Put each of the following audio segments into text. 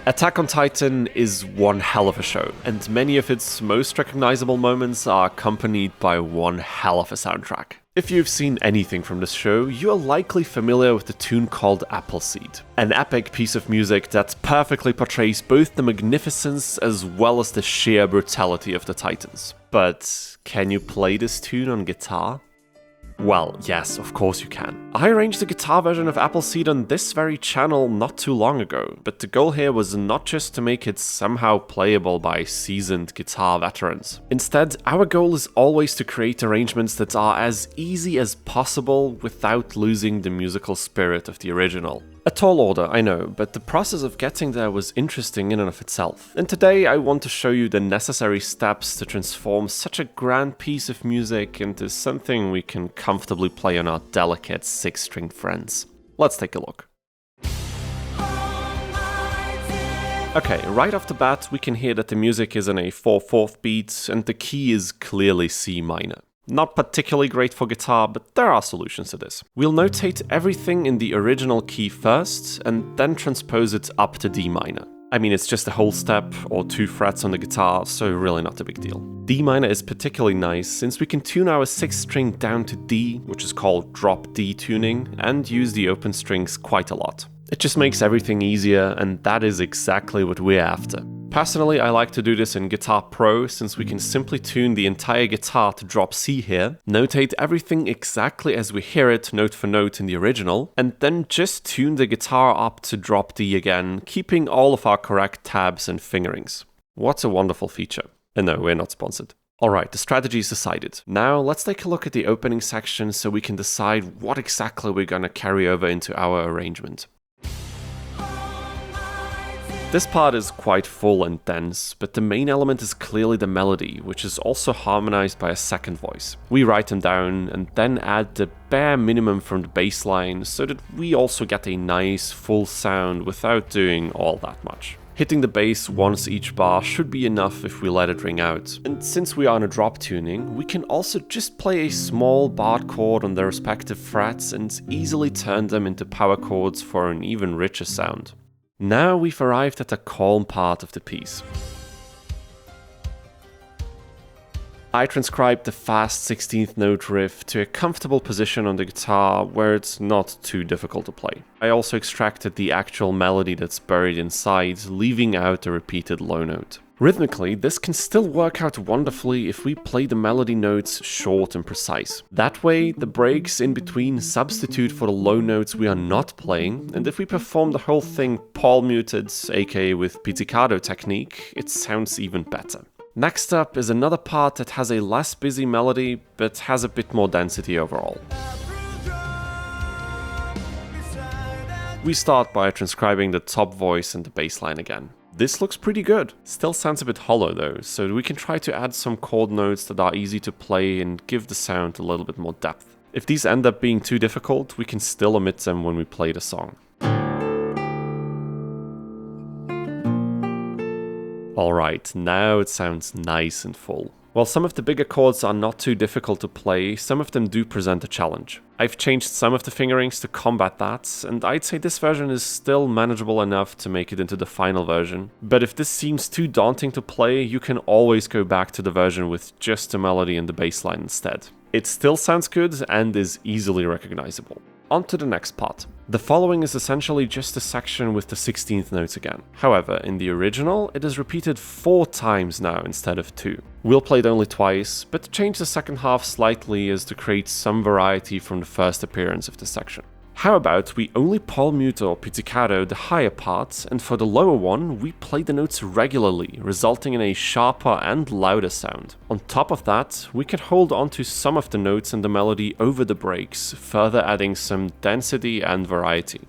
Attack on Titan is one hell of a show, and many of its most recognizable moments are accompanied by one hell of a soundtrack. If you've seen anything from this show, you are likely familiar with the tune called Appleseed, an epic piece of music that perfectly portrays both the magnificence as well as the sheer brutality of the Titans. But can you play this tune on guitar? Well, yes, of course you can. I arranged the guitar version of Appleseed on this very channel not too long ago, but the goal here was not just to make it somehow playable by seasoned guitar veterans. Instead, our goal is always to create arrangements that are as easy as possible without losing the musical spirit of the original. A tall order, I know, but the process of getting there was interesting in and of itself. And today I want to show you the necessary steps to transform such a grand piece of music into something we can comfortably play on our delicate 6-stringed friends. Let's take a look. Okay, right off the bat we can hear that the music is in a 4/4 beat and the key is clearly C minor. Not particularly great for guitar, but there are solutions to this. We'll notate everything in the original key first, and then transpose it up to D minor. I mean, it's just a whole step or 2 frets on the guitar, so really not a big deal. D minor is particularly nice since we can tune our 6th string down to D, which is called drop D tuning, and use the open strings quite a lot. It just makes everything easier, and that is exactly what we're after. Personally, I like to do this in Guitar Pro since we can simply tune the entire guitar to drop C here, notate everything exactly as we hear it note for note in the original, and then just tune the guitar up to drop D again, keeping all of our correct tabs and fingerings. What a wonderful feature. And no, we're not sponsored. Alright, the strategy is decided. Now let's take a look at the opening section so we can decide what exactly we're gonna carry over into our arrangement. This part is quite full and dense, but the main element is clearly the melody, which is also harmonized by a second voice. We write them down and then add the bare minimum from the bass line so that we also get a nice full sound without doing all that much. Hitting the bass once each bar should be enough if we let it ring out. And since we are in a drop tuning, we can also just play a small barred chord on their respective frets and easily turn them into power chords for an even richer sound. Now we've arrived at the calm part of the piece. I transcribed the fast 16th note riff to a comfortable position on the guitar where it's not too difficult to play. I also extracted the actual melody that's buried inside, leaving out the repeated low note. Rhythmically, this can still work out wonderfully if we play the melody notes short and precise. That way, the breaks in between substitute for the low notes we are not playing, and if we perform the whole thing palm muted, aka with pizzicato technique, it sounds even better. Next up is another part that has a less busy melody, but has a bit more density overall. We start by transcribing the top voice and the bass line again. This looks pretty good. Still sounds a bit hollow though, so we can try to add some chord notes that are easy to play and give the sound a little bit more depth. If these end up being too difficult, we can still omit them when we play the song. Alright, now it sounds nice and full. While some of the bigger chords are not too difficult to play, some of them do present a challenge. I've changed some of the fingerings to combat that, and I'd say this version is still manageable enough to make it into the final version. But if this seems too daunting to play, you can always go back to the version with just the melody and the bass line instead. It still sounds good and is easily recognizable. On to the next part. The following is essentially just a section with the 16th notes again. However, in the original, it is repeated 4 times now instead of 2. We'll play it only twice, but change the second half slightly as to create some variety from the first appearance of the section. How about we only palm mute or pizzicato the higher parts, and for the lower one, we play the notes regularly, resulting in a sharper and louder sound. On top of that, we can hold onto some of the notes and the melody over the breaks, further adding some density and variety.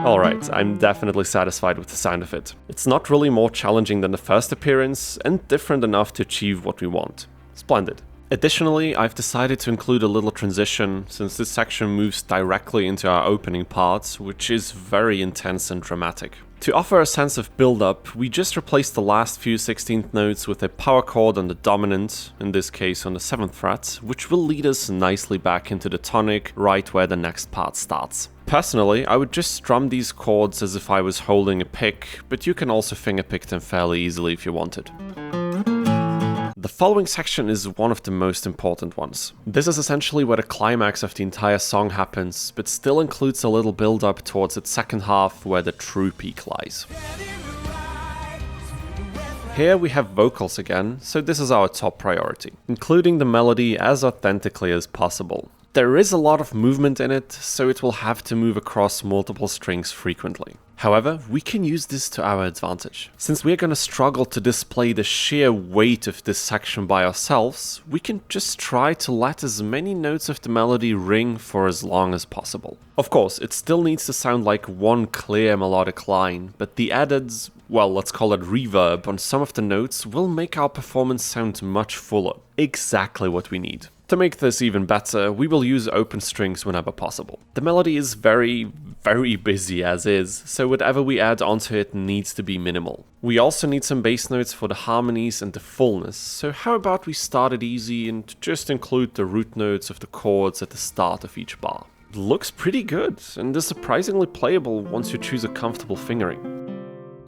Alright, I'm definitely satisfied with the sound of it. It's not really more challenging than the first appearance, and different enough to achieve what we want. Splendid. Additionally, I've decided to include a little transition, since this section moves directly into our opening part, which is very intense and dramatic. To offer a sense of build-up, we just replaced the last few 16th notes with a power chord on the dominant, in this case on the 7th fret, which will lead us nicely back into the tonic, right where the next part starts. Personally, I would just strum these chords as if I was holding a pick, but you can also fingerpick them fairly easily if you wanted. The following section is one of the most important ones. This is essentially where the climax of the entire song happens, but still includes a little build-up towards its second half where the true peak lies. Here we have vocals again, so this is our top priority, including the melody as authentically as possible. There is a lot of movement in it, so it will have to move across multiple strings frequently. However, we can use this to our advantage. Since we're gonna struggle to display the sheer weight of this section by ourselves, we can just try to let as many notes of the melody ring for as long as possible. Of course, it still needs to sound like one clear melodic line, but the added, well, let's call it reverb on some of the notes will make our performance sound much fuller. Exactly what we need. To make this even better, we will use open strings whenever possible. The melody is very busy as is, so whatever we add onto it needs to be minimal. We also need some bass notes for the harmonies and the fullness, so how about we start it easy and just include the root notes of the chords at the start of each bar. It looks pretty good, and is surprisingly playable once you choose a comfortable fingering.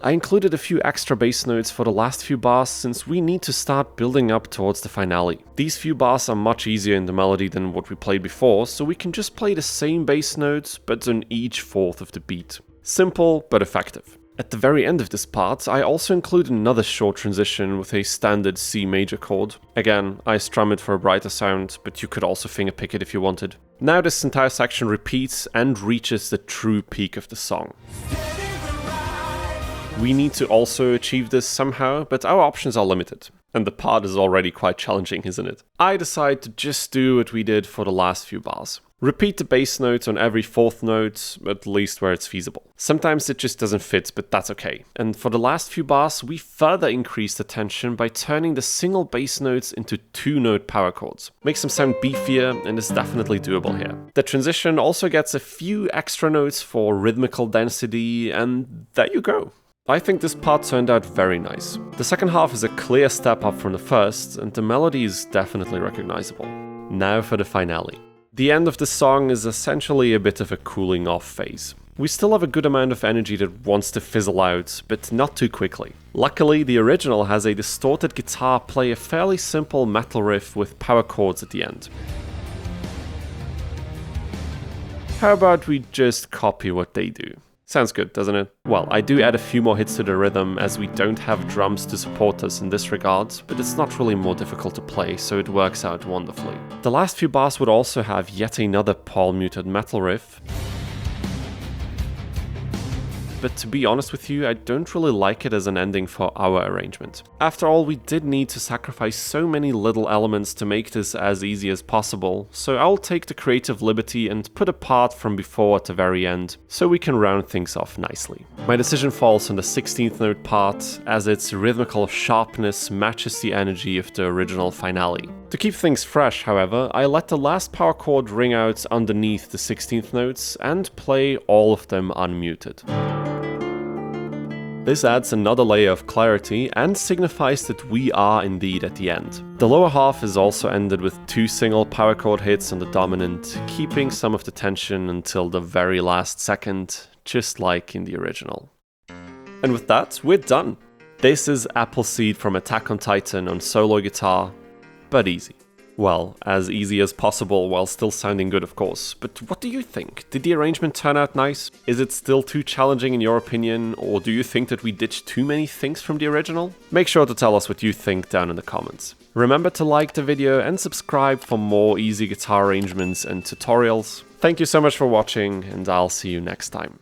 I included a few extra bass notes for the last few bars since we need to start building up towards the finale. These few bars are much easier in the melody than what we played before, so we can just play the same bass notes but on each fourth of the beat. Simple but effective. At the very end of this part, I also include another short transition with a standard C major chord. Again, I strum it for a brighter sound, but you could also fingerpick it if you wanted. Now this entire section repeats and reaches the true peak of the song. We need to also achieve this somehow, but our options are limited. And the part is already quite challenging, isn't it? I decide to just do what we did for the last few bars. Repeat the bass note on every fourth note, at least where it's feasible. Sometimes it just doesn't fit, but that's okay. And for the last few bars, we further increase the tension by turning the single bass notes into 2-note power chords. Makes them sound beefier and is definitely doable here. The transition also gets a few extra notes for rhythmical density, and there you go. I think this part turned out very nice. The second half is a clear step up from the first, and the melody is definitely recognizable. Now for the finale. The end of the song is essentially a bit of a cooling off phase. We still have a good amount of energy that wants to fizzle out, but not too quickly. Luckily, the original has a distorted guitar play a fairly simple metal riff with power chords at the end. How about we just copy what they do? Sounds good, doesn't it? Well, I do add a few more hits to the rhythm as we don't have drums to support us in this regard, but it's not really more difficult to play, so it works out wonderfully. The last few bars would also have yet another palm-muted metal riff. But to be honest with you, I don't really like it as an ending for our arrangement. After all, we did need to sacrifice so many little elements to make this as easy as possible, so I'll take the creative liberty and put a part from before at the very end, so we can round things off nicely. My decision falls on the 16th note part, as its rhythmical sharpness matches the energy of the original finale. To keep things fresh, however, I let the last power chord ring out underneath the 16th notes and play all of them unmuted. This adds another layer of clarity and signifies that we are indeed at the end. The lower half is also ended with 2 single power chord hits on the dominant, keeping some of the tension until the very last second, just like in the original. And with that, we're done. This is Appleseed from Attack on Titan on solo guitar, but easy. Well, as easy as possible while still sounding good, of course. But what do you think? Did the arrangement turn out nice? Is it still too challenging in your opinion, or do you think that we ditched too many things from the original? Make sure to tell us what you think down in the comments. Remember to like the video and subscribe for more easy guitar arrangements and tutorials. Thank you so much for watching, and I'll see you next time.